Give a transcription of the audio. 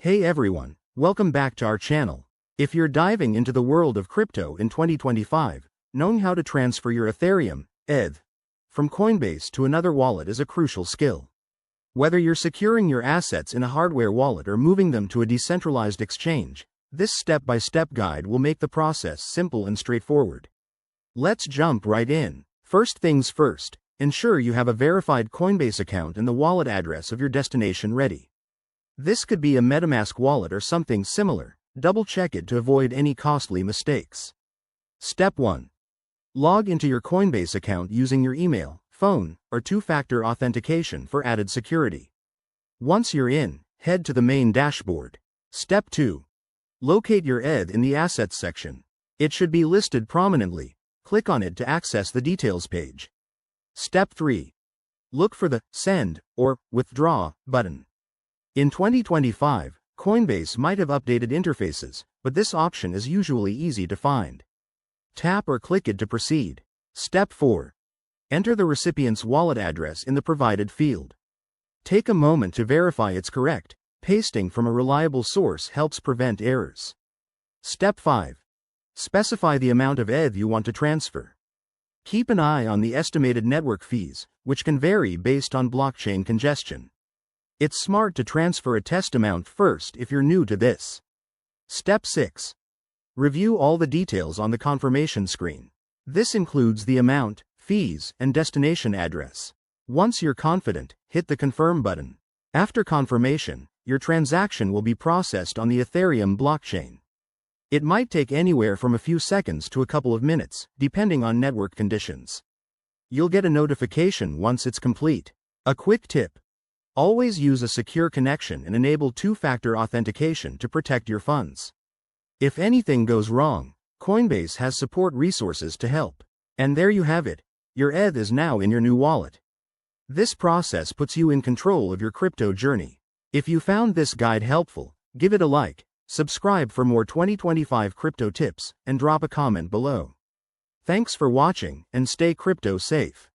Hey everyone, welcome back to our channel. If you're diving into the world of crypto in 2025, knowing how to transfer your Ethereum, ETH, from Coinbase to another wallet is a crucial skill. Whether you're securing your assets in a hardware wallet or moving them to a decentralized exchange, this step-by-step guide will make the process simple and straightforward. Let's jump right in. First things first, ensure you have a verified Coinbase account and the wallet address of your destination ready. This could be a MetaMask wallet or something similar. Double-check it to avoid any costly mistakes. Step 1. Log into your Coinbase account using your email, phone, or two-factor authentication for added security. Once you're in, head to the main dashboard. Step 2. Locate your ETH in the Assets section. It should be listed prominently. Click on it to access the details page. Step 3. Look for the Send or Withdraw button. In 2025, Coinbase might have updated interfaces, but this option is usually easy to find. Tap or click it to proceed. Step 4. Enter the recipient's wallet address in the provided field. Take a moment to verify it's correct. Pasting from a reliable source helps prevent errors. Step 5. Specify the amount of ETH you want to transfer. Keep an eye on the estimated network fees, which can vary based on blockchain congestion. It's smart to transfer a test amount first if you're new to this. Step 6. Review all the details on the confirmation screen. This includes the amount, fees, and destination address. Once you're confident, hit the Confirm button. After confirmation, your transaction will be processed on the Ethereum blockchain. It might take anywhere from a few seconds to a couple of minutes, depending on network conditions. You'll get a notification once it's complete. A quick tip. Always use a secure connection and enable two-factor authentication to protect your funds. If anything goes wrong, Coinbase has support resources to help. And there you have it. Your ETH is now in your new wallet. This process puts you in control of your crypto journey. If you found this guide helpful, give it a like, subscribe for more 2025 crypto tips, and drop a comment below. Thanks for watching, and stay crypto safe.